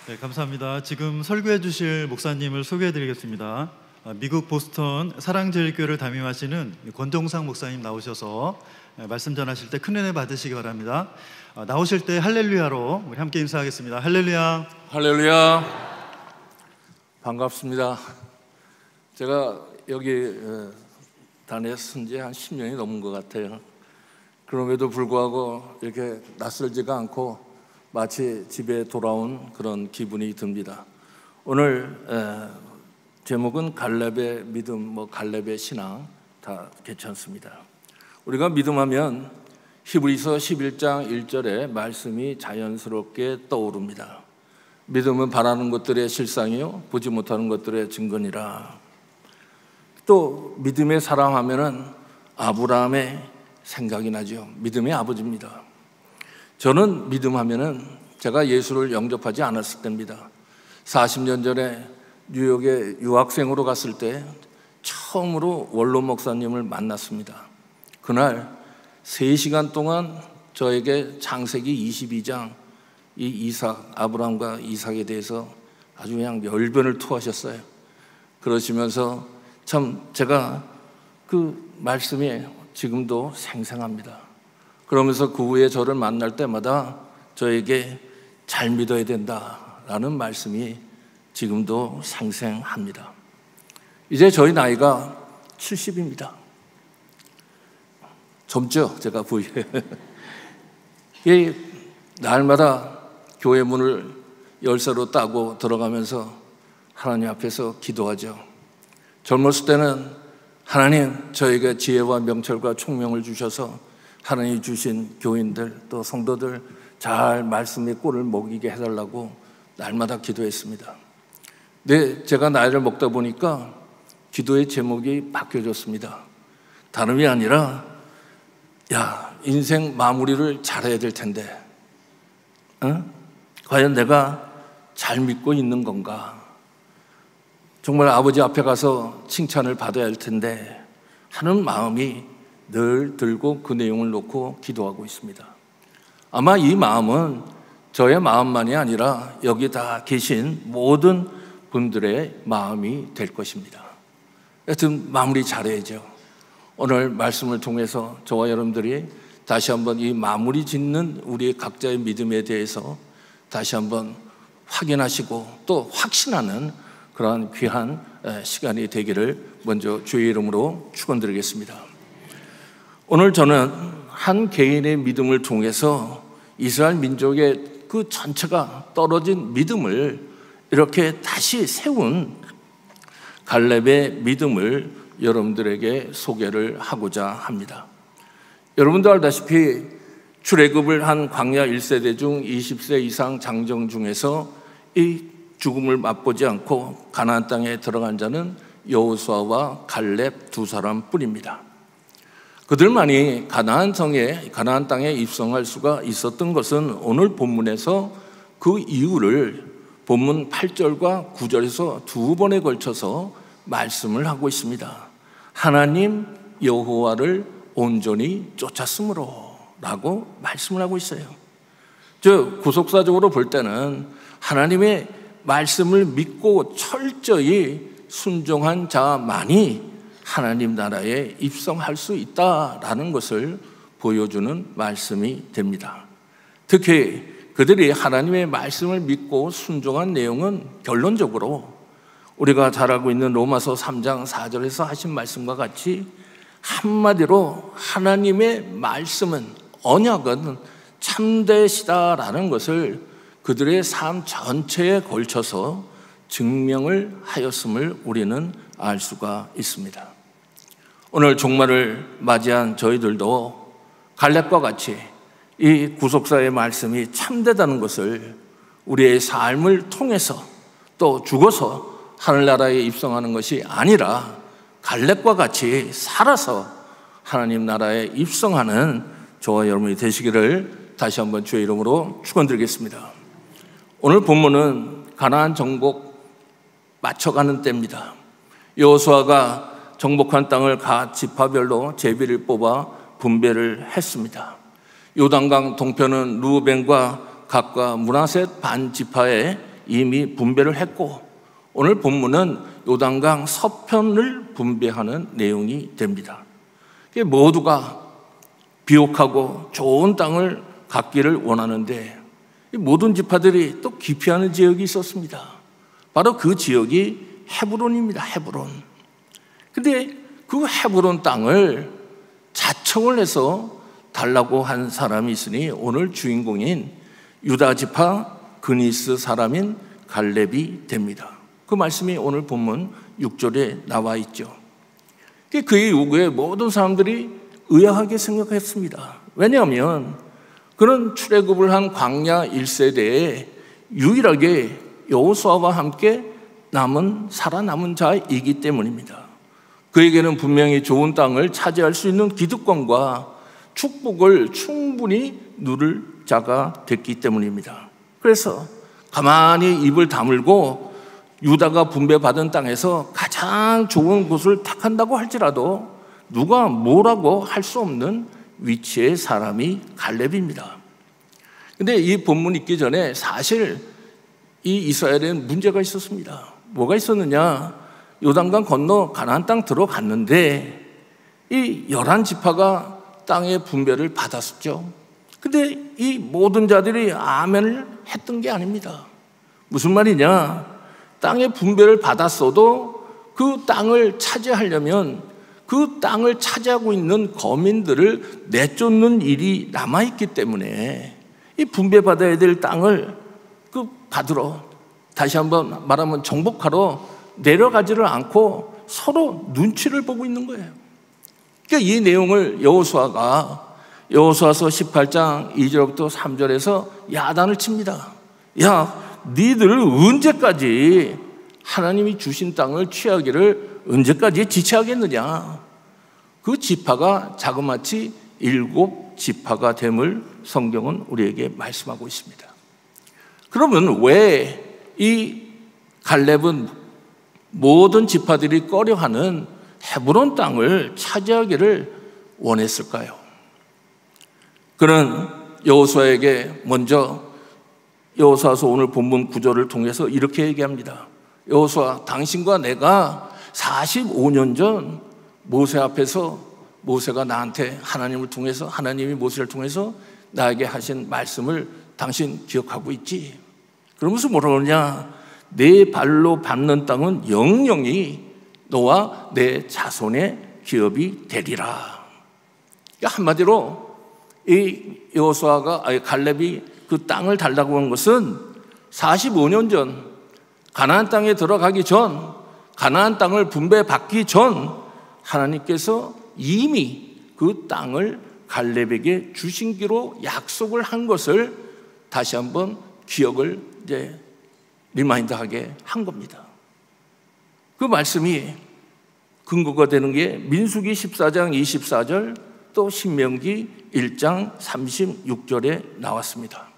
네, 감사합니다. 지금 설교해 주실 목사님을 소개해 드리겠습니다. 미국 보스턴 사랑제일교회를 담임하시는 권종상 목사님 나오셔서 말씀 전하실 때 큰 은혜 받으시기 바랍니다. 나오실 때 할렐루야로 우리 함께 인사하겠습니다. 할렐루야. 할렐루야. 반갑습니다. 제가 여기 단에 쓴 지 한 10년이 넘은 것 같아요. 그럼에도 불구하고 이렇게 낯설지가 않고 마치 집에 돌아온 그런 기분이 듭니다. 오늘 제목은 갈렙의 믿음, 갈렙의 신앙 다 괜찮습니다. 우리가 믿음하면 히브리서 11장 1절에 말씀이 자연스럽게 떠오릅니다. 믿음은 바라는 것들의 실상이요 보지 못하는 것들의 증거니라. 또 믿음의 사람 하면은 아브라함의 생각이 나죠. 믿음의 아버지입니다. 저는 믿음하면은 제가 예수를 영접하지 않았을 때입니다. 40년 전에 뉴욕에 유학생으로 갔을 때 처음으로 원로 목사님을 만났습니다. 그날 3시간 동안 저에게 창세기 22장 이 이삭, 아브라함과 이삭에 대해서 아주 그냥 열변을 토하셨어요. 그러시면서 참 제가 그 말씀이 지금도 생생합니다. 그러면서 그 후에 저를 만날 때마다 저에게 잘 믿어야 된다라는 말씀이 지금도 생생합니다. 이제 저희 나이가 70입니다. 젊죠? 제가 보이에. 날마다 교회 문을 열쇠로 따고 들어가면서 하나님 앞에서 기도하죠. 젊었을 때는 하나님 저에게 지혜와 명철과 총명을 주셔서 하나님이 주신 교인들 또 성도들 잘 말씀의 꼴을 먹이게 해달라고 날마다 기도했습니다. 근데 제가 나이를 먹다 보니까 기도의 제목이 바뀌어졌습니다. 다름이 아니라 인생 마무리를 잘해야 될 텐데 과연 내가 잘 믿고 있는 건가? 정말 아버지 앞에 가서 칭찬을 받아야 할 텐데 하는 마음이 늘 들고 그 내용을 놓고 기도하고 있습니다. 아마 이 마음은 저의 마음만이 아니라 여기 다 계신 모든 분들의 마음이 될 것입니다. 여튼 마무리 잘해야죠. 오늘 말씀을 통해서 저와 여러분들이 다시 한번 이 마무리 짓는 우리 각자의 믿음에 대해서 다시 한번 확인하시고 또 확신하는 그러한 귀한 시간이 되기를 먼저 주의 이름으로 축원드리겠습니다. 오늘 저는 한 개인의 믿음을 통해서 이스라엘 민족의 그 전체가 떨어진 믿음을 이렇게 다시 세운 갈렙의 믿음을 여러분들에게 소개를 하고자 합니다. 여러분도 알다시피 출애굽을 한 광야 1세대 중 20세 이상 장정 중에서 이 죽음을 맛보지 않고 가나안 땅에 들어간 자는 여호수아와 갈렙 두 사람뿐입니다. 그들만이 가나안 땅에 입성할 수가 있었던 것은 오늘 본문에서 그 이유를 본문 8절과 9절에서 두 번에 걸쳐서 말씀을 하고 있습니다. 하나님 여호와를 온전히 쫓았으므로 라고 말씀을 하고 있어요. 즉 구속사적으로 볼 때는 하나님의 말씀을 믿고 철저히 순종한 자만이 하나님 나라에 입성할 수 있다라는 것을 보여주는 말씀이 됩니다. 특히 그들이 하나님의 말씀을 믿고 순종한 내용은 결론적으로 우리가 잘 알고 있는 로마서 3장 4절에서 하신 말씀과 같이 한마디로 하나님의 말씀은 언약은 참되시다라는 것을 그들의 삶 전체에 걸쳐서 증명을 하였음을 우리는 알 수가 있습니다. 오늘 종말을 맞이한 저희들도 갈렙과 같이 이 구속사의 말씀이 참되다는 것을 우리의 삶을 통해서 또 죽어서 하늘나라에 입성하는 것이 아니라 갈렙과 같이 살아서 하나님 나라에 입성하는 저와 여러분이 되시기를 다시 한번 주의 이름으로 축원드리겠습니다. 오늘 본문은 가나안 정복 맞춰가는 때입니다. 여호수아가 정복한 땅을 각 지파별로 제비를 뽑아 분배를 했습니다. 요단강 동편은 루벤과 갓과 므낫셋 반 지파에 이미 분배를 했고, 오늘 본문은 요단강 서편을 분배하는 내용이 됩니다. 모두가 비옥하고 좋은 땅을 갖기를 원하는데 모든 지파들이 또 기피하는 지역이 있었습니다. 바로 그 지역이 헤브론입니다. 헤브론. 근데 그 헤브론 땅을 자청을 해서 달라고 한 사람이 있으니 오늘 주인공인 유다 지파 그니스 사람인 갈렙이 됩니다. 그 말씀이 오늘 본문 6절에 나와 있죠. 그의 요구에 모든 사람들이 의아하게 생각했습니다. 왜냐하면 그는 출애굽을 한 광야 1세대에 유일하게 여호수아와 함께 살아남은 자이기 때문입니다. 그에게는 분명히 좋은 땅을 차지할 수 있는 기득권과 축복을 충분히 누릴 자가 됐기 때문입니다. 그래서 가만히 입을 다물고 유다가 분배받은 땅에서 가장 좋은 곳을 택한다고 할지라도 누가 뭐라고 할 수 없는 위치의 사람이 갈렙입니다. 근데 이 본문 읽기 전에 사실 이 이스라엘에는 문제가 있었습니다. 뭐가 있었느냐? 요단강 건너 가나안 땅 들어갔는데 이 11지파가 땅의 분배를 받았었죠. 근데 이 모든 자들이 아멘을 했던 게 아닙니다. 무슨 말이냐? 땅의 분배를 받았어도 그 땅을 차지하려면 그 땅을 차지하고 있는 거민들을 내쫓는 일이 남아있기 때문에 이 분배받아야 될 땅을 받으러, 다시 한번 말하면 정복하러 내려가지를 않고 서로 눈치를 보고 있는 거예요. 그러니까 이 내용을 여호수아서 18장 2절부터 3절에서 야단을 칩니다. 야, 니들 언제까지 하나님이 주신 땅을 취하기를 언제까지 지체하겠느냐? 그 지파가 자그마치 7지파가 됨을 성경은 우리에게 말씀하고 있습니다. 그러면 왜 이 갈렙은 모든 지파들이 꺼려하는 헤브론 땅을 차지하기를 원했을까요? 그는 여호수아에게 먼저 여호수아서 오늘 본문 9절을 통해서 이렇게 얘기합니다. 여호수아, 당신과 내가 45년 전 모세 앞에서 모세가 나한테 하나님이 모세를 통해서 나에게 하신 말씀을 당신 기억하고 있지? 그러면서 뭐라고 그러냐? 내 발로 밟는 땅은 영영이 너와 내 자손의 기업이 되리라. 그러니까 한마디로 이 갈렙이 그 땅을 달라고 한 것은 45년 전 가나안 땅에 들어가기 전, 가나안 땅을 분배받기 전 하나님께서 이미 그 땅을 갈렙에게 주신기로 약속을 한 것을 다시 한번 기억을 리마인드하게 한 겁니다. 그 말씀이 근거가 되는 게 민수기 14장 24절 또 신명기 1장 36절에 나왔습니다.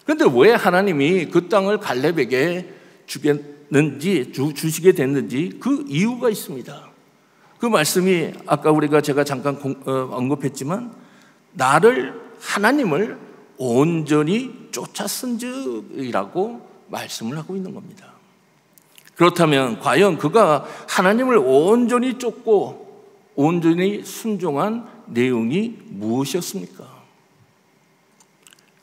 그런데 왜 하나님이 그 땅을 갈렙에게 주시게 됐는지 그 이유가 있습니다. 그 말씀이 아까 제가 잠깐 언급했지만 하나님을 온전히 쫓았은즉이라고 말씀을 하고 있는 겁니다. 그렇다면 과연 그가 하나님을 온전히 쫓고 온전히 순종한 내용이 무엇이었습니까?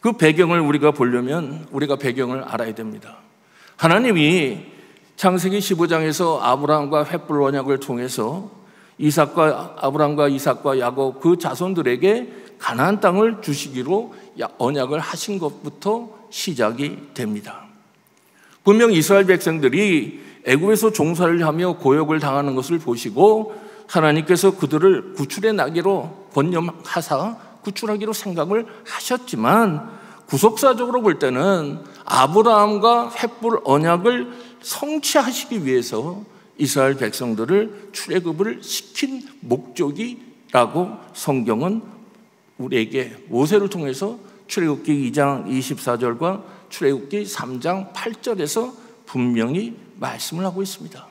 그 배경을 우리가 보려면 우리가 배경을 알아야 됩니다. 하나님이 창세기 15장에서 아브라함과 횃불 언약을 통해서 아브라함과 이삭과 야곱 그 자손들에게 가나안 땅을 주시기로 언약을 하신 것부터 시작이 됩니다. 분명 이스라엘 백성들이 애굽에서 종살이를 하며 고역을 당하는 것을 보시고 하나님께서 그들을 구출의 나귀로 번영하사 구출하기로 생각을 하셨지만 구속사적으로 볼 때는 아브라함과 횃불 언약을 성취하시기 위해서 이스라엘 백성들을 출애굽을 시킨 목적이라고 성경은 우리에게 모세를 통해서 출애굽기 2장 24절과 출애굽기 3장 8절에서 분명히 말씀을 하고 있습니다.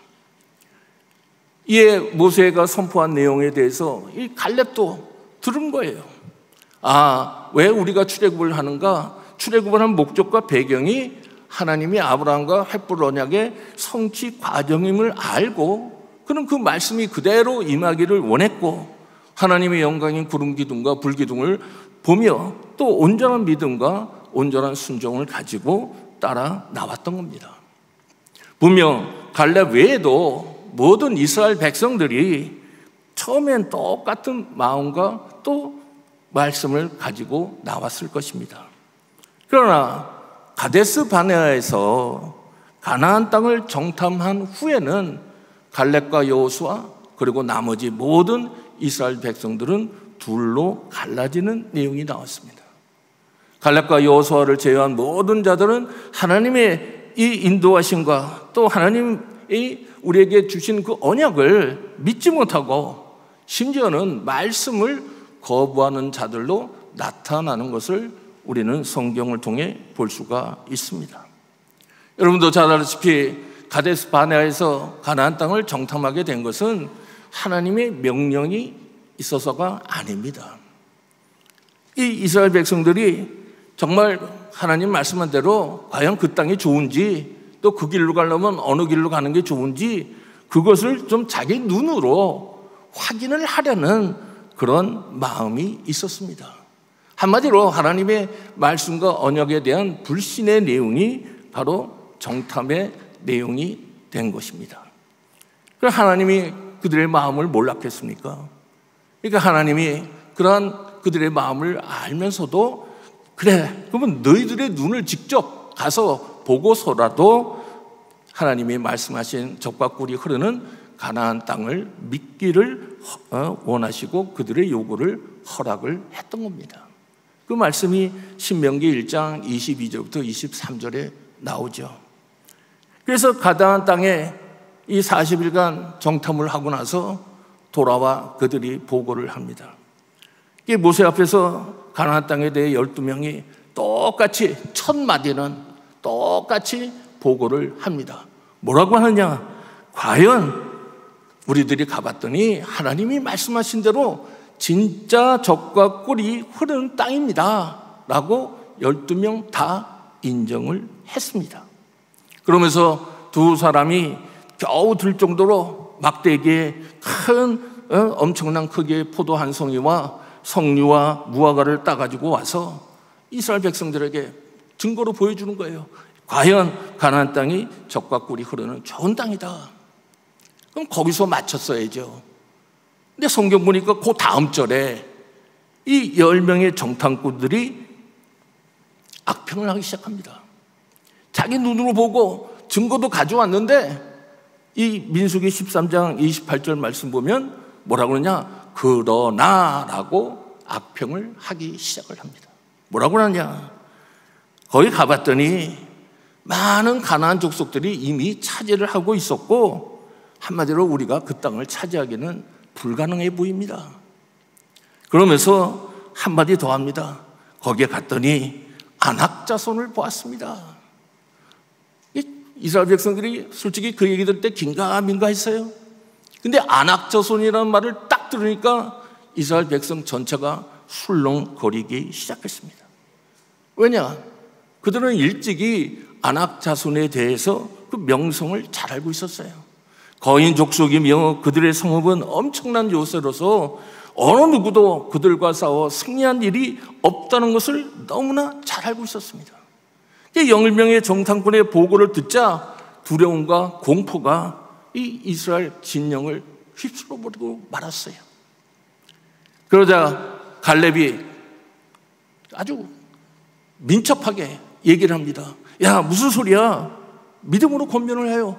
이에 모세가 선포한 내용에 대해서 이 갈렙도 들은 거예요. 왜 우리가 출애굽을 하는가? 출애굽을 한 목적과 배경이 하나님이 아브라함과 횃불 언약의 성취 과정임을 알고 그는 그 말씀이 그대로 임하기를 원했고 하나님의 영광인 구름 기둥과 불 기둥을 보며 또 온전한 믿음과 온전한 순종을 가지고 따라 나왔던 겁니다. 분명 갈렙 외에도 모든 이스라엘 백성들이 처음엔 똑같은 마음과 또 말씀을 가지고 나왔을 것입니다. 그러나 가데스 바네아에서 가나안 땅을 정탐한 후에는 갈렙과 여호수아 그리고 나머지 모든 이스라엘 백성들은 둘로 갈라지는 내용이 나왔습니다. 갈렙과 여호수아를 제외한 모든 자들은 하나님의 이 인도하심과 또 하나님이 우리에게 주신 그 언약을 믿지 못하고 심지어는 말씀을 거부하는 자들로 나타나는 것을 우리는 성경을 통해 볼 수가 있습니다. 여러분도 잘 알다시피 가데스 바네아에서 가나안 땅을 정탐하게 된 것은 하나님의 명령이 있어서가 아닙니다. 이 이스라엘 백성들이 정말 하나님 말씀한 대로 과연 그 땅이 좋은지 또 그 길로 가려면 어느 길로 가는 게 좋은지 그것을 좀 자기 눈으로 확인을 하려는 그런 마음이 있었습니다. 한마디로 하나님의 말씀과 언약에 대한 불신의 내용이 바로 정탐의 내용이 된 것입니다. 그래서 하나님이 그들의 마음을 몰랐겠습니까? 그러니까 하나님이 그러한 그들의 마음을 알면서도 그래, 그러면 너희들의 눈을 직접 가서 보고서라도 하나님이 말씀하신 젖과 꿀이 흐르는 가나안 땅을 믿기를 원하시고 그들의 요구를 허락을 했던 겁니다. 그 말씀이 신명기 1장 22절부터 23절에 나오죠. 그래서 가나안 땅에 이 40일간 정탐을 하고 나서 돌아와 그들이 보고를 합니다. 이 모세 앞에서 가나안 땅에 대해 12명이 똑같이 첫 마디는 똑같이 보고를 합니다. 뭐라고 하느냐? 과연 우리들이 가봤더니 하나님이 말씀하신 대로 진짜 젖과 꿀이 흐르는 땅입니다 라고 12명 다 인정을 했습니다. 그러면서 두 사람이 겨우 들 정도로 막대기에 큰 엄청난 크기의 포도 한 송이와 석류와 무화과를 따가지고 와서 이스라엘 백성들에게 증거로 보여주는 거예요. 과연 가나안 땅이 젖과 꿀이 흐르는 좋은 땅이다. 그럼 거기서 맞췄어야죠. 근데 성경 보니까 그 다음 절에 이 10명의 정탐꾼들이 악평을 하기 시작합니다. 자기 눈으로 보고 증거도 가져왔는데 이 민수기 13장 28절 말씀 보면 뭐라고 그러냐? 그러나라고 악평을 하기 시작을 합니다. 뭐라고 하냐? 거기 가봤더니 많은 가나안 족속들이 이미 차지를 하고 있었고 한마디로 우리가 그 땅을 차지하기는 불가능해 보입니다. 그러면서 한마디 더 합니다. 거기에 갔더니 아낙 자손을 보았습니다. 이스라엘 백성들이 솔직히 그 얘기 들을 때 긴가민가 했어요. 근데 아낙 자손이라는 말을 딱 들으니까 이스라엘 백성 전체가 술렁거리기 시작했습니다. 왜냐? 그들은 일찍이 아낙 자손에 대해서 그 명성을 잘 알고 있었어요. 거인 족속이며 그들의 성읍은 엄청난 요새로서 어느 누구도 그들과 싸워 승리한 일이 없다는 것을 너무나 잘 알고 있었습니다. 10명의 정탐꾼의 보고를 듣자 두려움과 공포가 이 이스라엘 진영을 휩쓸어버리고 말았어요. 그러자 갈렙이 아주 민첩하게 얘기를 합니다. 야, 무슨 소리야? 믿음으로 권면을 해요.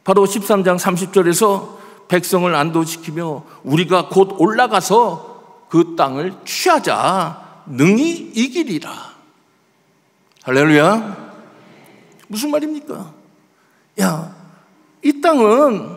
바로 13장 30절에서 백성을 안도시키며 우리가 곧 올라가서 그 땅을 취하자 능히 이기리라. 할렐루야. 무슨 말입니까? 야, 이 땅은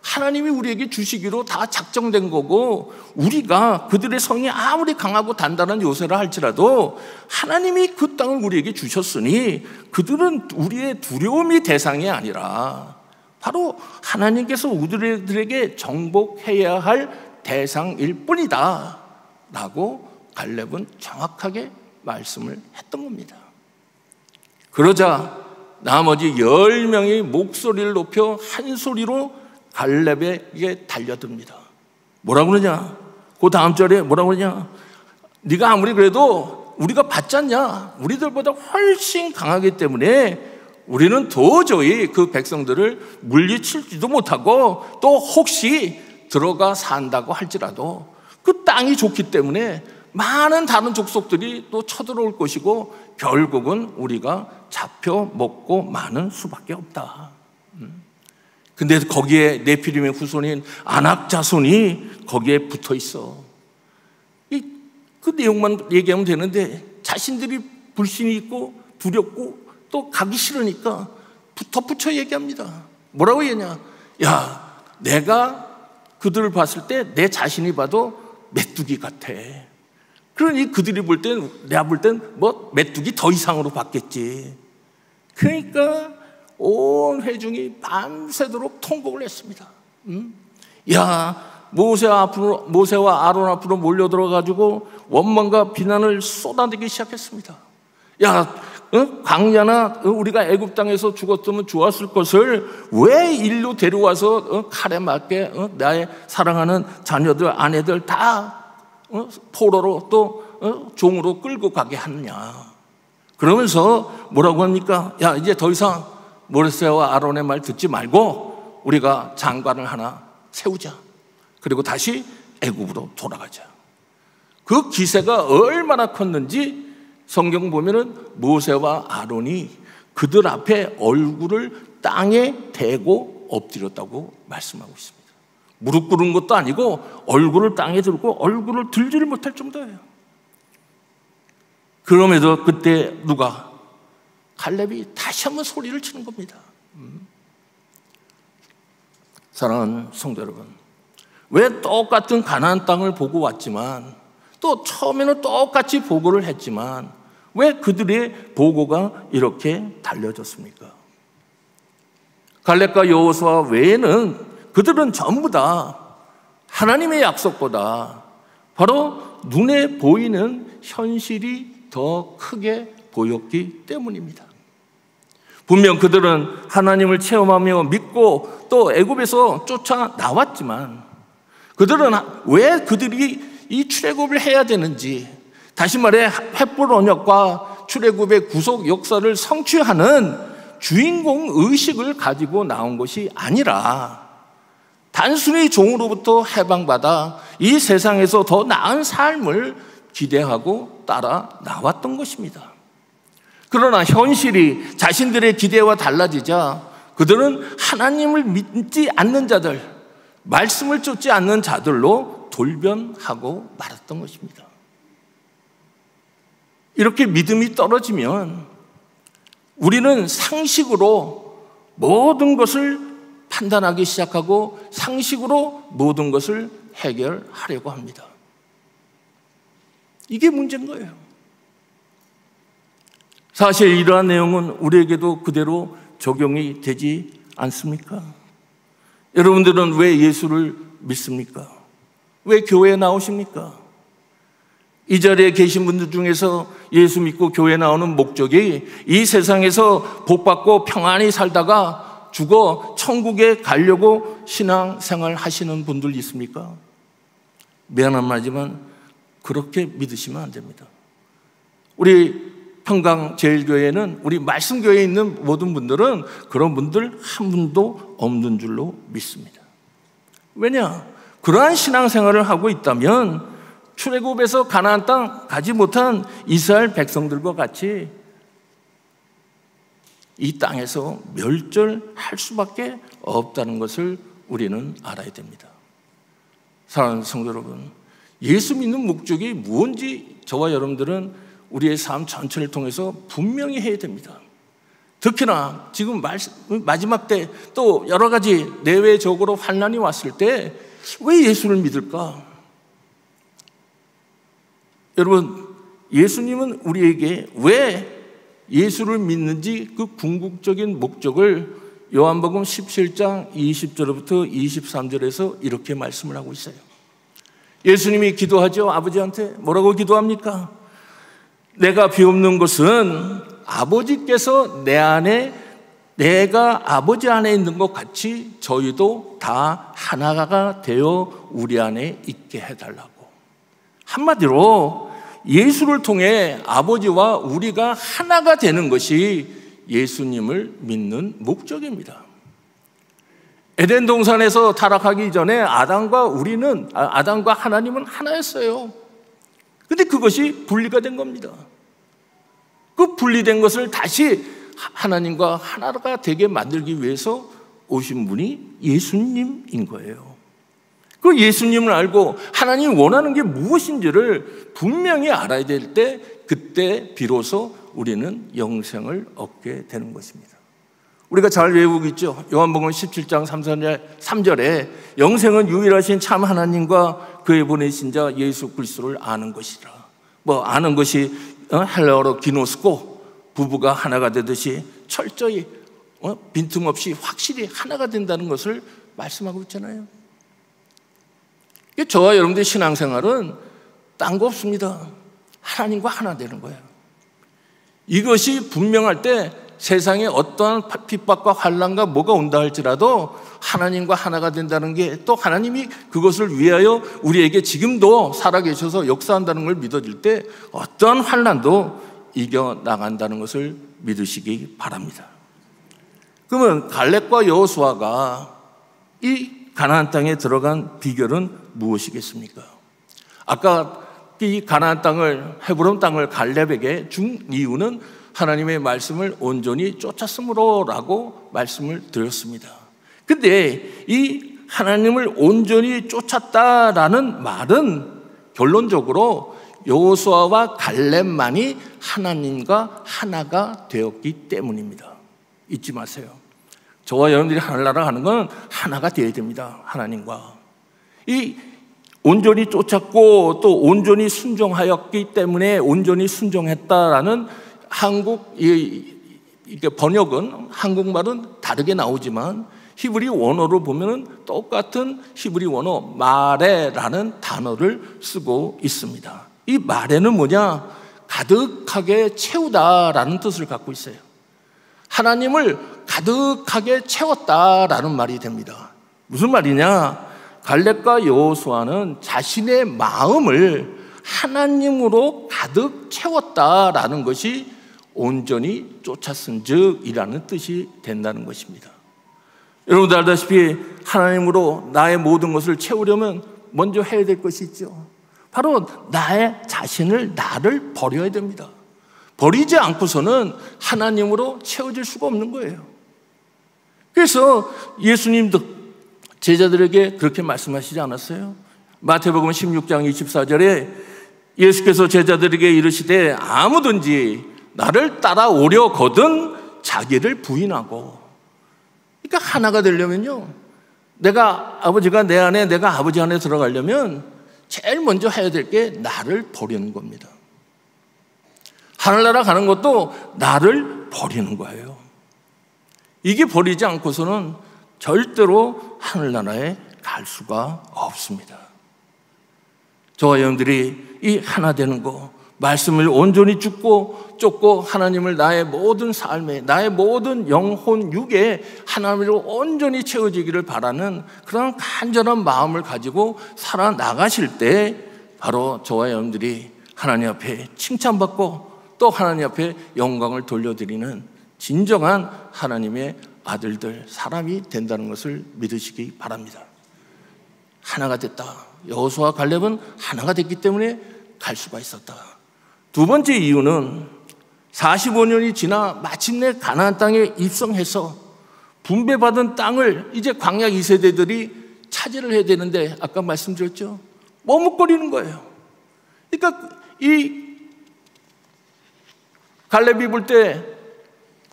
하나님이 우리에게 주시기로 다 작정된 거고 우리가 그들의 성이 아무리 강하고 단단한 요새라 할지라도 하나님이 그 땅을 우리에게 주셨으니 그들은 우리의 두려움이 대상이 아니라 바로 하나님께서 우리들에게 정복해야 할 대상일 뿐이다 라고 갈렙은 정확하게 말씀을 했던 겁니다. 그러자 나머지 10명이 목소리를 높여 한 소리로 갈렙에게 달려듭니다. 뭐라고 그러냐? 그 다음 절에 뭐라고 그러냐? 네가 아무리 그래도 우리가 받지 않냐? 우리들보다 훨씬 강하기 때문에 우리는 도저히 그 백성들을 물리치지도 못하고, 또 혹시 들어가 산다고 할지라도 그 땅이 좋기 때문에 많은 다른 족속들이 또 쳐들어올 것이고 결국은 우리가 잡혀 먹고 마는 수밖에 없다. 근데 거기에 네피림의 후손인 아낙 자손이 거기에 붙어 있어. 그 내용만 얘기하면 되는데 자신들이 불신이 있고 두렵고 또 가기 싫으니까 덧붙여 얘기합니다. 뭐라고 얘기하냐? 야, 내가 그들을 봤을 때 내 자신이 봐도 메뚜기 같아. 그러니 그들이 볼 땐, 내가 볼 땐 뭐 메뚜기 더 이상으로 봤겠지. 그러니까 온 회중이 밤새도록 통곡을 했습니다. 야, 모세와 아론 앞으로 몰려들어가지고 원망과 비난을 쏟아내기 시작했습니다. 야, 광야나 우리가 애굽 땅에서 죽었으면 좋았을 것을 왜 일로 데려와서 칼에 맞게 나의 사랑하는 자녀들, 아내들 다 포로로 또 종으로 끌고 가게 하느냐. 그러면서 뭐라고 합니까? 야, 이제 더 이상 모세와 아론의 말 듣지 말고 우리가 장관을 하나 세우자. 그리고 다시 애굽으로 돌아가자. 그 기세가 얼마나 컸는지 성경 보면은 모세와 아론이 그들 앞에 얼굴을 땅에 대고 엎드렸다고 말씀하고 있습니다. 무릎 꿇은 것도 아니고 얼굴을 땅에 들고 얼굴을 들지를 못할 정도예요. 그럼에도 그때 누가? 갈렙이 다시 한번 소리를 치는 겁니다. 사랑하는 성도 여러분, 왜 똑같은 가나안 땅을 보고 왔지만 또 처음에는 똑같이 보고를 했지만 왜 그들의 보고가 이렇게 달려졌습니까? 갈렙과 여호수아 외에는 그들은 전부 다 하나님의 약속보다 바로 눈에 보이는 현실이 더 크게 보였기 때문입니다. 분명 그들은 하나님을 체험하며 믿고 또 애굽에서 쫓아 나왔지만 그들은 왜 그들이 이 출애굽을 해야 되는지, 다시 말해 횃불 언약과 출애굽의 구속 역사를 성취하는 주인공 의식을 가지고 나온 것이 아니라 단순히 종으로부터 해방받아 이 세상에서 더 나은 삶을 기대하고 따라 나왔던 것입니다. 그러나 현실이 자신들의 기대와 달라지자 그들은 하나님을 믿지 않는 자들, 말씀을 쫓지 않는 자들로 돌변하고 말았던 것입니다. 이렇게 믿음이 떨어지면 우리는 상식으로 모든 것을 판단하기 시작하고 상식으로 모든 것을 해결하려고 합니다. 이게 문제인 거예요. 사실 이러한 내용은 우리에게도 그대로 적용이 되지 않습니까? 여러분들은 왜 예수를 믿습니까? 왜 교회에 나오십니까? 이 자리에 계신 분들 중에서 예수 믿고 교회에 나오는 목적이 이 세상에서 복받고 평안히 살다가 죽어 천국에 가려고 신앙생활 하시는 분들 있습니까? 미안한 말이지만 그렇게 믿으시면 안 됩니다. 우리 평강제일교회는, 우리 말씀교회에 있는 모든 분들은 그런 분들 한 분도 없는 줄로 믿습니다. 왜냐? 그러한 신앙생활을 하고 있다면 출애굽에서 가나안 땅 가지 못한 이스라엘 백성들과 같이 이 땅에서 멸절할 수밖에 없다는 것을 우리는 알아야 됩니다. 사랑하는 성도 여러분, 예수 믿는 목적이 무엇인지 저와 여러분들은 우리의 삶 전체를 통해서 분명히 해야 됩니다. 특히나 지금 마지막 때 또 여러 가지 내외적으로 환난이 왔을 때 왜 예수를 믿을까? 여러분, 예수님은 우리에게 왜 예수를 믿는지 그 궁극적인 목적을 요한복음 17장 20절부터 23절에서 이렇게 말씀을 하고 있어요. 예수님이 기도하죠. 아버지한테 뭐라고 기도합니까? 내가 비옵는 것은 아버지께서 내 안에 내가 아버지 안에 있는 것 같이 저희도 다 하나가 되어 우리 안에 있게 해달라고. 한마디로 예수를 통해 아버지와 우리가 하나가 되는 것이 예수님을 믿는 목적입니다. 에덴 동산에서 타락하기 전에 아담과 하나님은 하나였어요. 근데 그것이 분리가 된 겁니다. 그 분리된 것을 다시 하나님과 하나가 되게 만들기 위해서 오신 분이 예수님인 거예요. 그 예수님을 알고 하나님이 원하는 게 무엇인지를 분명히 알아야 될 때, 그때 비로소 우리는 영생을 얻게 되는 것입니다. 우리가 잘 외우고 있죠. 요한복음 17장 3절에 영생은 유일하신 참 하나님과 그의 보내신 자 예수 그리스도를 아는 것이라. 아는 것이 헬라어로 기노스코, 부부가 하나가 되듯이 철저히 빈틈없이 확실히 하나가 된다는 것을 말씀하고 있잖아요. 저와 여러분들의 신앙생활은 딴 거 없습니다. 하나님과 하나 되는 거예요. 이것이 분명할 때 세상에 어떠한 핍박과 환난과 뭐가 온다 할지라도 하나님과 하나가 된다는 게, 또 하나님이 그것을 위하여 우리에게 지금도 살아계셔서 역사한다는 걸 믿어질 때 어떠한 환난도 이겨나간다는 것을 믿으시기 바랍니다. 그러면 갈렙과 여호수아가 이 가나안 땅에 들어간 비결은 무엇이겠습니까? 아까 이 가나안 땅을, 헤브론 땅을 갈렙에게 준 이유는 하나님의 말씀을 온전히 쫓았으므로라고 말씀을 드렸습니다. 근데 이 하나님을 온전히 쫓았다라는 말은 결론적으로 여호수아와 갈렙만이 하나님과 하나가 되었기 때문입니다. 잊지 마세요. 저와 여러분들이 하나라 하는 건 하나가 되어야 됩니다. 하나님과. 이 온전히 쫓았고 또 온전히 순종하였기 때문에 온전히 순종했다라는 한국 이게 번역은 한국말은 다르게 나오지만 히브리 원어로 보면은 똑같은 히브리 원어 마레라는 단어를 쓰고 있습니다. 이 마레는 뭐냐? 가득하게 채우다라는 뜻을 갖고 있어요. 하나님을 가득하게 채웠다라는 말이 됩니다. 무슨 말이냐? 갈렙과 여호수아는 자신의 마음을 하나님으로 가득 채웠다라는 것이 온전히 쫓았은즉이라는 뜻이 된다는 것입니다. 여러분들 알다시피 하나님으로 나의 모든 것을 채우려면 먼저 해야 될 것이 있죠. 바로 나의 자신을, 나를 버려야 됩니다. 버리지 않고서는 하나님으로 채워질 수가 없는 거예요. 그래서 예수님도 제자들에게 그렇게 말씀하시지 않았어요? 마태복음 16장 24절에 예수께서 제자들에게 이르시되 아무든지 나를 따라오려거든 자기를 부인하고. 그러니까 하나가 되려면요, 내가 아버지가 내 안에, 내가 아버지 안에 들어가려면 제일 먼저 해야 될 게 나를 버리는 겁니다. 하늘나라 가는 것도 나를 버리는 거예요. 이게 버리지 않고서는 절대로 하늘나라에 갈 수가 없습니다. 저와 여러분들이 이 하나 되는 거, 말씀을 온전히 쫓고 하나님을 나의 모든 삶에, 나의 모든 영혼 육에 하나님으로 온전히 채워지기를 바라는 그런 간절한 마음을 가지고 살아나가실 때 바로 저와 여러분들이 하나님 앞에 칭찬받고 또 하나님 앞에 영광을 돌려드리는 진정한 하나님의 아들들, 사람이 된다는 것을 믿으시기 바랍니다. 하나가 됐다. 여호수아와 갈렙은 하나가 됐기 때문에 갈 수가 있었다. 두 번째 이유는 45년이 지나 마침내 가나안 땅에 입성해서 분배받은 땅을 이제 광야 2세대들이 차지를 해야 되는데 아까 말씀드렸죠. 머뭇거리는 거예요. 그러니까 이 갈렙이 볼 때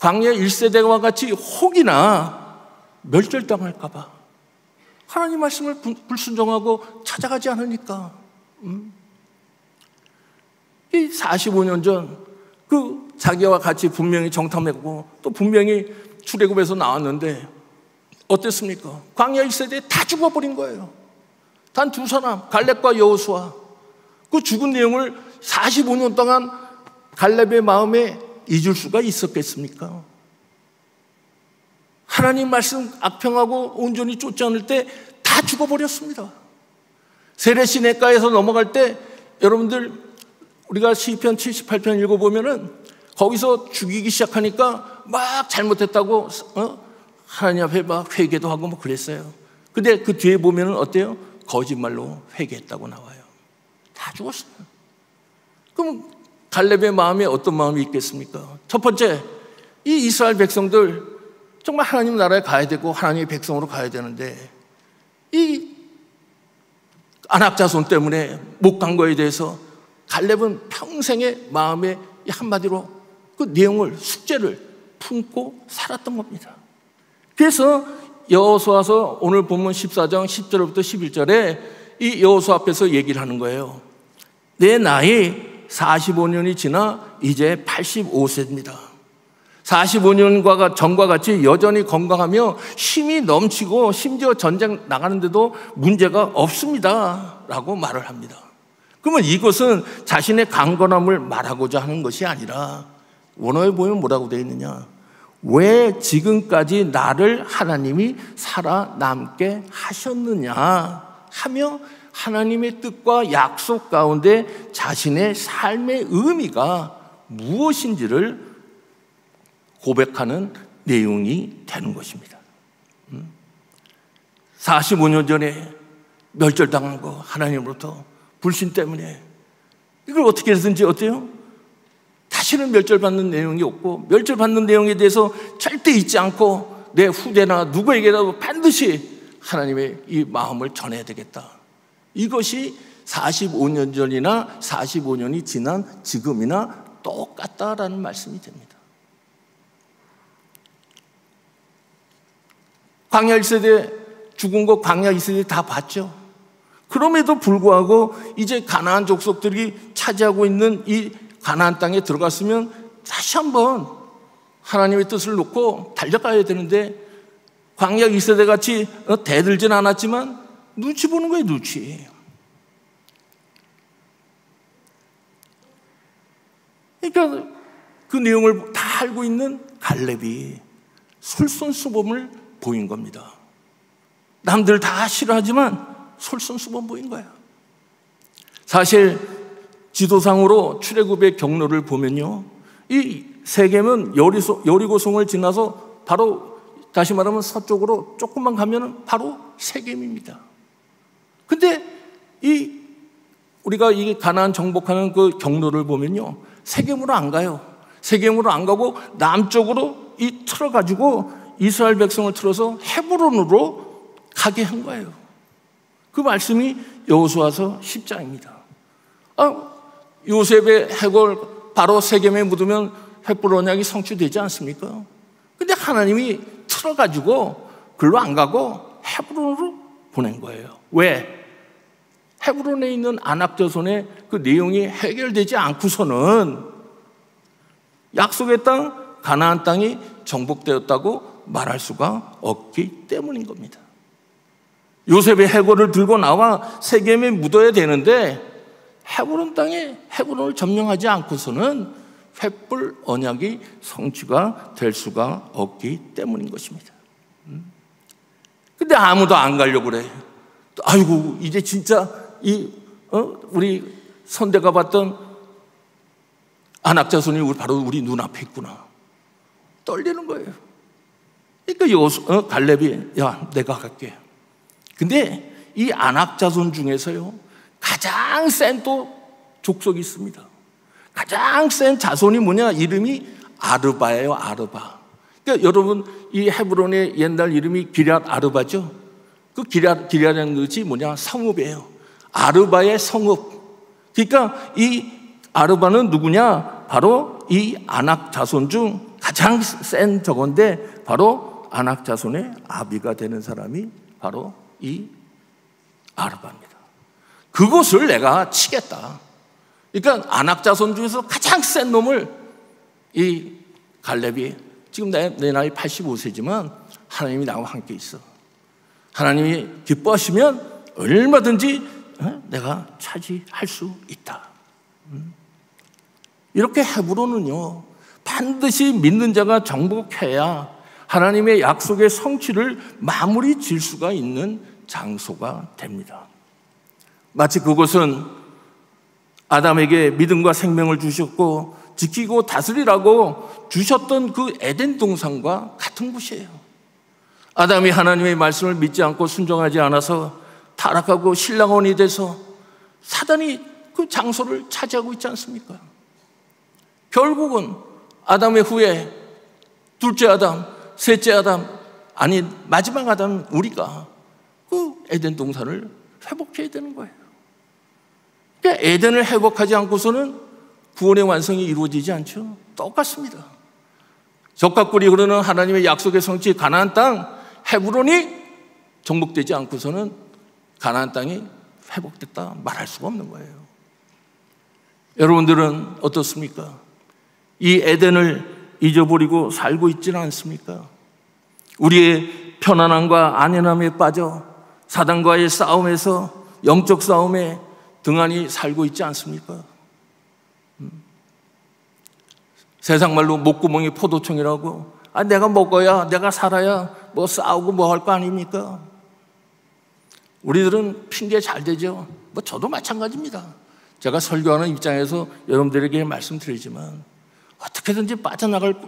광야 1세대와 같이 혹이나 멸절당할까 봐 하나님 말씀을 불순종하고 찾아가지 않으니까 이 45년 전 그 자기와 같이 분명히 정탐했고 또 분명히 출애굽에서 나왔는데 어땠습니까? 광야 1세대에 다 죽어버린 거예요. 단 두 사람, 갈렙과 여호수아. 그 죽은 내용을 45년 동안 갈렙의 마음에 잊을 수가 있었겠습니까? 하나님 말씀 악평하고 온전히 쫓지 않을 때 다 죽어버렸습니다. 세례 시내가에서 넘어갈 때 여러분들 우리가 시편 78편 읽어보면은 거기서 죽이기 시작하니까 막 잘못했다고 하나님 앞에 막 회개도 하고 뭐 그랬어요. 근데 그 뒤에 보면은 어때요? 거짓말로 회개했다고 나와요. 다 죽었어요. 그럼 갈렙의 마음에 어떤 마음이 있겠습니까? 첫 번째, 이 이스라엘 백성들 정말 하나님 나라에 가야 되고 하나님의 백성으로 가야 되는데 이 아낙 자손 때문에 못 간 거에 대해서 갈렙은 평생의 마음에 한마디로 그 내용을 숙제를 품고 살았던 겁니다. 그래서 여호수아서 오늘 본문 14장 10절부터 11절에 이 여호수아 앞에서 얘기를 하는 거예요. 내 나이 45년이 지나 이제 85세입니다. 45년과 전과 같이 여전히 건강하며 힘이 넘치고 심지어 전쟁 나가는데도 문제가 없습니다 라고 말을 합니다. 그러면 이것은 자신의 강건함을 말하고자 하는 것이 아니라 원어에 보면 뭐라고 되어 있느냐, 왜 지금까지 나를 하나님이 살아남게 하셨느냐 하며 하나님의 뜻과 약속 가운데 자신의 삶의 의미가 무엇인지를 고백하는 내용이 되는 것입니다. 45년 전에 멸절당한 거, 하나님으로부터 불신 때문에 이걸 어떻게 해서든지 어때요? 다시는 멸절받는 내용이 없고 멸절받는 내용에 대해서 절대 잊지 않고 내 후대나 누구에게라도 반드시 하나님의 이 마음을 전해야 되겠다. 이것이 45년 전이나 45년이 지난 지금이나 똑같다라는 말씀이 됩니다. 광야 1세대 죽은 거 광야 2세대 다 봤죠. 그럼에도 불구하고 이제 가나안 족속들이 차지하고 있는 이 가나안 땅에 들어갔으면 다시 한번 하나님의 뜻을 놓고 달려가야 되는데 광야 2세대 같이 대들진 않았지만 눈치 보는 거예요, 눈치. 그러니까 그 내용을 다 알고 있는 갈렙이 솔선수범을 보인 겁니다. 남들 다 싫어하지만 솔선수범 보인 거예요. 사실 지도상으로 출애굽의 경로를 보면요, 이 세겜은 여리고성을 지나서 바로 다시 말하면 서쪽으로 조금만 가면 바로 세겜입니다. 근데 우리가 이 가나안 정복하는 그 경로를 보면요, 세겜으로 안 가요. 세겜으로 안 가고 남쪽으로 틀어가지고 이스라엘 백성을 틀어서 헤브론으로 가게 한 거예요. 그 말씀이 여호수아서 10장입니다. 요셉의 해골 바로 세겜에 묻으면 횃불 언약이 성취되지 않습니까? 근데 하나님이 틀어가지고 글로 안 가고 헤브론으로 보낸 거예요. 왜? 헤브론에 있는 아낙 자손의 그 내용이 해결되지 않고서는 약속의 땅 가나안 땅이 정복되었다고 말할 수가 없기 때문인 겁니다. 요셉의 해골을 들고 나와 세겜에 묻어야 되는데 헤브론 땅에 헤브론을 점령하지 않고서는 횃불 언약이 성취가 될 수가 없기 때문인 것입니다. 근데 아무도 안 가려고 그래. 아이고, 이제 진짜 우리 선대가 봤던 아낙 자손이 바로 우리 눈앞에 있구나. 떨리는 거예요. 그러니까 갈렙이 야, 내가 갈게. 근데 이 아낙 자손 중에서요, 가장 센 또 족속이 있습니다. 가장 센 자손이 뭐냐? 이름이 아르바예요, 아르바. 그러니까 여러분, 이 헤브론의 옛날 이름이 기럇 아르바죠? 그 기럇이라는 것이 뭐냐? 성읍이에요. 아르바의 성읍. 그러니까 이 아르바는 누구냐? 바로 이 아낙 자손 중 가장 센 저건데 바로 아낙 자손의 아비가 되는 사람이 바로 이 아르바입니다. 그곳을 내가 치겠다. 그러니까 아낙 자손 중에서 가장 센 놈을 이 갈렙이, 지금 내 나이 85세지만 하나님이 나와 함께 있어. 하나님이 기뻐하시면 얼마든지 내가 차지할 수 있다. 이렇게 헤브론은요, 반드시 믿는 자가 정복해야 하나님의 약속의 성취를 마무리 질 수가 있는 장소가 됩니다. 마치 그곳은 아담에게 믿음과 생명을 주셨고 지키고 다스리라고 주셨던 그 에덴 동산과 같은 곳이에요. 아담이 하나님의 말씀을 믿지 않고 순종하지 않아서 타락하고 신랑원이 돼서 사단이 그 장소를 차지하고 있지 않습니까? 결국은 아담의 후에 둘째 아담, 셋째 아담, 아니 마지막 아담 우리가 그 에덴 동산을 회복해야 되는 거예요. 그러니까 에덴을 회복하지 않고서는 구원의 완성이 이루어지지 않죠. 똑같습니다. 적과 꿀이 흐르는 하나님의 약속의 성취 가나안 땅 헤브론이 정복되지 않고서는 가나안 땅이 회복됐다 말할 수가 없는 거예요. 여러분들은 어떻습니까? 이 에덴을 잊어버리고 살고 있지는 않습니까? 우리의 편안함과 안연함에 빠져 사단과의 싸움에서 영적 싸움에 등한히 살고 있지 않습니까? 세상 말로 목구멍이 포도청이라고, 내가 먹어야, 내가 살아야 뭐 싸우고 뭐 할 거 아닙니까? 우리들은 핑계 잘 대죠. 뭐 저도 마찬가지입니다. 제가 설교하는 입장에서 여러분들에게 말씀드리지만 어떻게든지 빠져나갈,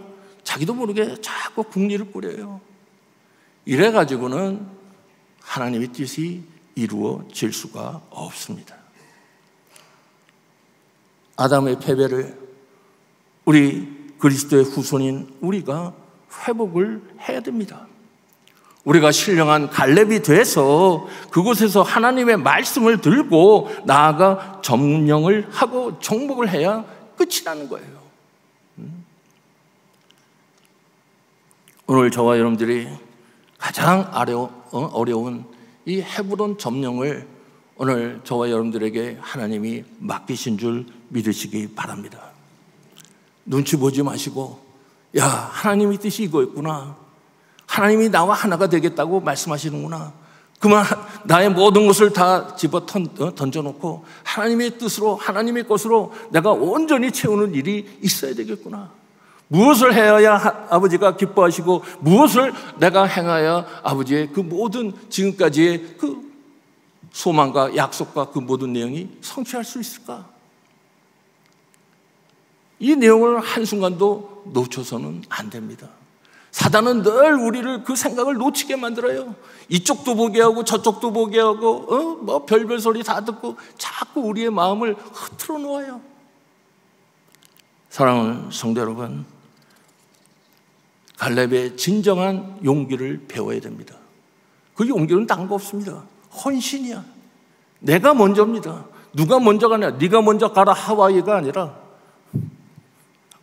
자기도 모르게 자꾸 궁리를 꾸려요. 이래가지고는 하나님의 뜻이 이루어질 수가 없습니다. 아담의 패배를 우리 그리스도의 후손인 우리가 회복을 해야 됩니다. 우리가 신령한 갈렙이 돼서 그곳에서 하나님의 말씀을 들고 나아가 점령을 하고 정복을 해야 끝이 나는 거예요. 오늘 저와 여러분들이 가장 어려운 이 헤브론 점령을 오늘 저와 여러분들에게 하나님이 맡기신 줄 믿으시기 바랍니다. 눈치 보지 마시고, 야, 하나님의 뜻이 이거였구나, 하나님이 나와 하나가 되겠다고 말씀하시는구나, 그만 나의 모든 것을 다 집어 던져놓고 하나님의 뜻으로, 하나님의 것으로 내가 온전히 채우는 일이 있어야 되겠구나. 무엇을 해야 아버지가 기뻐하시고 무엇을 내가 행하여 아버지의 그 모든 지금까지의 그 소망과 약속과 그 모든 내용이 성취할 수 있을까? 이 내용을 한순간도 놓쳐서는 안 됩니다. 사단은 늘 우리를 그 생각을 놓치게 만들어요. 이쪽도 보게 하고 저쪽도 보게 하고 뭐 별별 소리 다 듣고 자꾸 우리의 마음을 흐트러 놓아요. 사랑하는 성도 여러분, 갈렙의 진정한 용기를 배워야 됩니다. 그 용기는 다른 거 없습니다. 헌신이야. 내가 먼저입니다. 누가 먼저 가냐? 네가 먼저 가라 하와이가 아니라,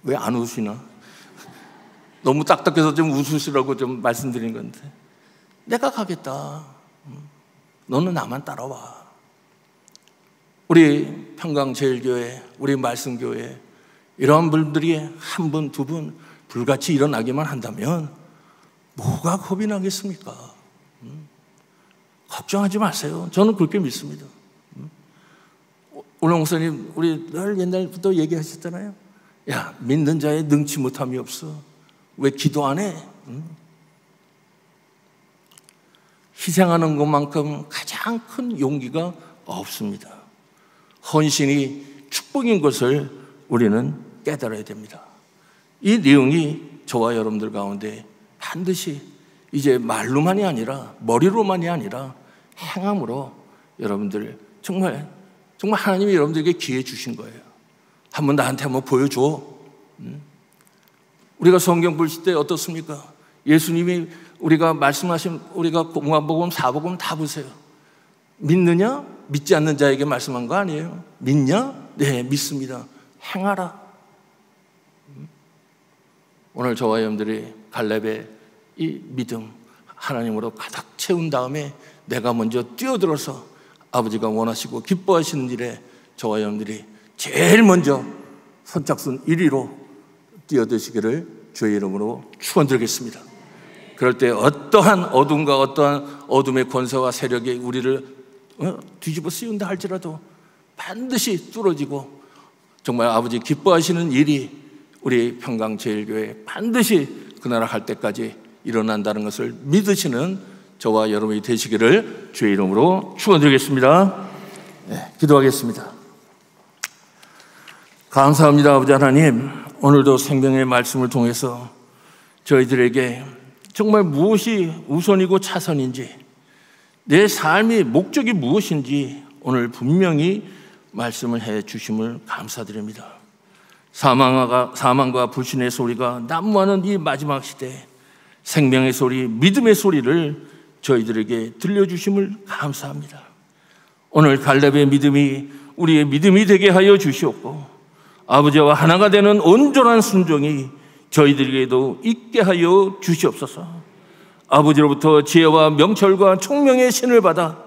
왜 안 웃으시나? 너무 딱딱해서 좀 웃으시라고 좀 말씀드린 건데, 내가 가겠다. 너는 나만 따라와. 우리 평강제일교회, 우리 말씀교회 이러한 분들이 한 분, 두 분 불같이 일어나기만 한다면 뭐가 겁이 나겠습니까? 걱정하지 마세요. 저는 그렇게 믿습니다. 오늘 목사님, 우리 늘 옛날부터 얘기하셨잖아요. 야, 믿는 자의 능치 못함이 없어. 왜 기도 안 해? 희생하는 것만큼 가장 큰 용기가 없습니다. 헌신이 축복인 것을 우리는 깨달아야 됩니다. 이 내용이 저와 여러분들 가운데 반드시 이제 말로만이 아니라, 머리로만이 아니라 행함으로 여러분들 정말 하나님이 여러분들에게 기회 주신 거예요. 한번 나한테 한번 보여줘. 우리가 성경 보실 때 어떻습니까? 예수님이 우리가 말씀하신, 우리가 공화복음, 사복음 다 보세요. 믿느냐? 믿지 않는 자에게 말씀한 거 아니에요. 믿냐? 네, 믿습니다. 행하라. 오늘 저와 여러분들이 갈렙의 이 믿음 하나님으로 가득 채운 다음에 내가 먼저 뛰어들어서 아버지가 원하시고 기뻐하시는 일에 저와 여러분들이 제일 먼저 선착순 1위로 뛰어드시기를 주의 이름으로 축원드리겠습니다. 그럴 때 어떠한 어둠과 어떠한 어둠의 권세와 세력이 우리를 뒤집어 씌운다 할지라도 반드시 뚫어지고 정말 아버지 기뻐하시는 일이 우리 평강제일교회 반드시 그 나라 갈 때까지 일어난다는 것을 믿으시는 저와 여러분이 되시기를 주의 이름으로 축원드리겠습니다. 네, 기도하겠습니다. 감사합니다. 아버지 하나님, 오늘도 생명의 말씀을 통해서 저희들에게 정말 무엇이 우선이고 차선인지, 내 삶의 목적이 무엇인지 오늘 분명히 말씀을 해 주심을 감사드립니다. 사망과 불신의 소리가 난무하는 이 마지막 시대에 생명의 소리, 믿음의 소리를 저희들에게 들려주심을 감사합니다. 오늘 갈렙의 믿음이 우리의 믿음이 되게 하여 주시옵고, 아버지와 하나가 되는 온전한 순종이 저희들에게도 있게 하여 주시옵소서. 아버지로부터 지혜와 명철과 총명의 신을 받아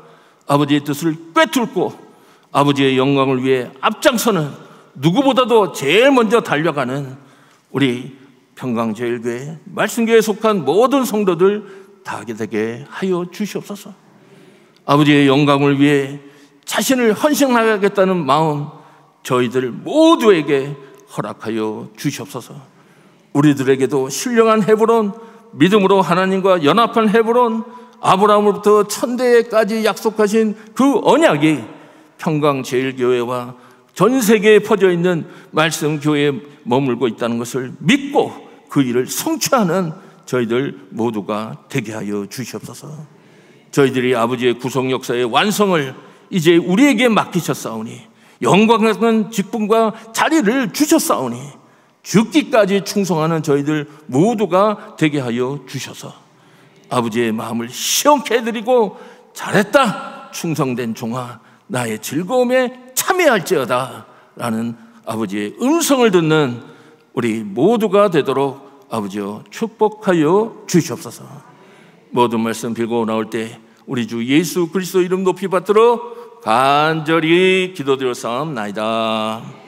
아버지의 뜻을 꿰뚫고 아버지의 영광을 위해 앞장서는, 누구보다도 제일 먼저 달려가는 우리 평강제일교회 말씀교회에 속한 모든 성도들 다 되게 하여 주시옵소서. 아버지의 영광을 위해 자신을 헌신하겠다는 마음 저희들 모두에게 허락하여 주시옵소서. 우리들에게도 신령한 헤브론, 믿음으로 하나님과 연합한 헤브론, 아브라함으로부터 천대까지 약속하신 그 언약이 평강제일교회와 전 세계에 퍼져 있는 말씀교회에 머물고 있다는 것을 믿고 그 일을 성취하는 저희들 모두가 되게 하여 주시옵소서. 저희들이 아버지의 구속 역사의 완성을 이제 우리에게 맡기셨사오니, 영광 같은 직분과 자리를 주셨사오니 죽기까지 충성하는 저희들 모두가 되게 하여 주셔서 아버지의 마음을 시원케 해드리고, 잘했다 충성된 종아 나의 즐거움에 참여할지어다 라는 아버지의 음성을 듣는 우리 모두가 되도록 아버지여 축복하여 주시옵소서. 모든 말씀 빌고 나올 때 우리 주 예수 그리스도 이름 높이 받들어 간절히 기도드렸사옵나이다.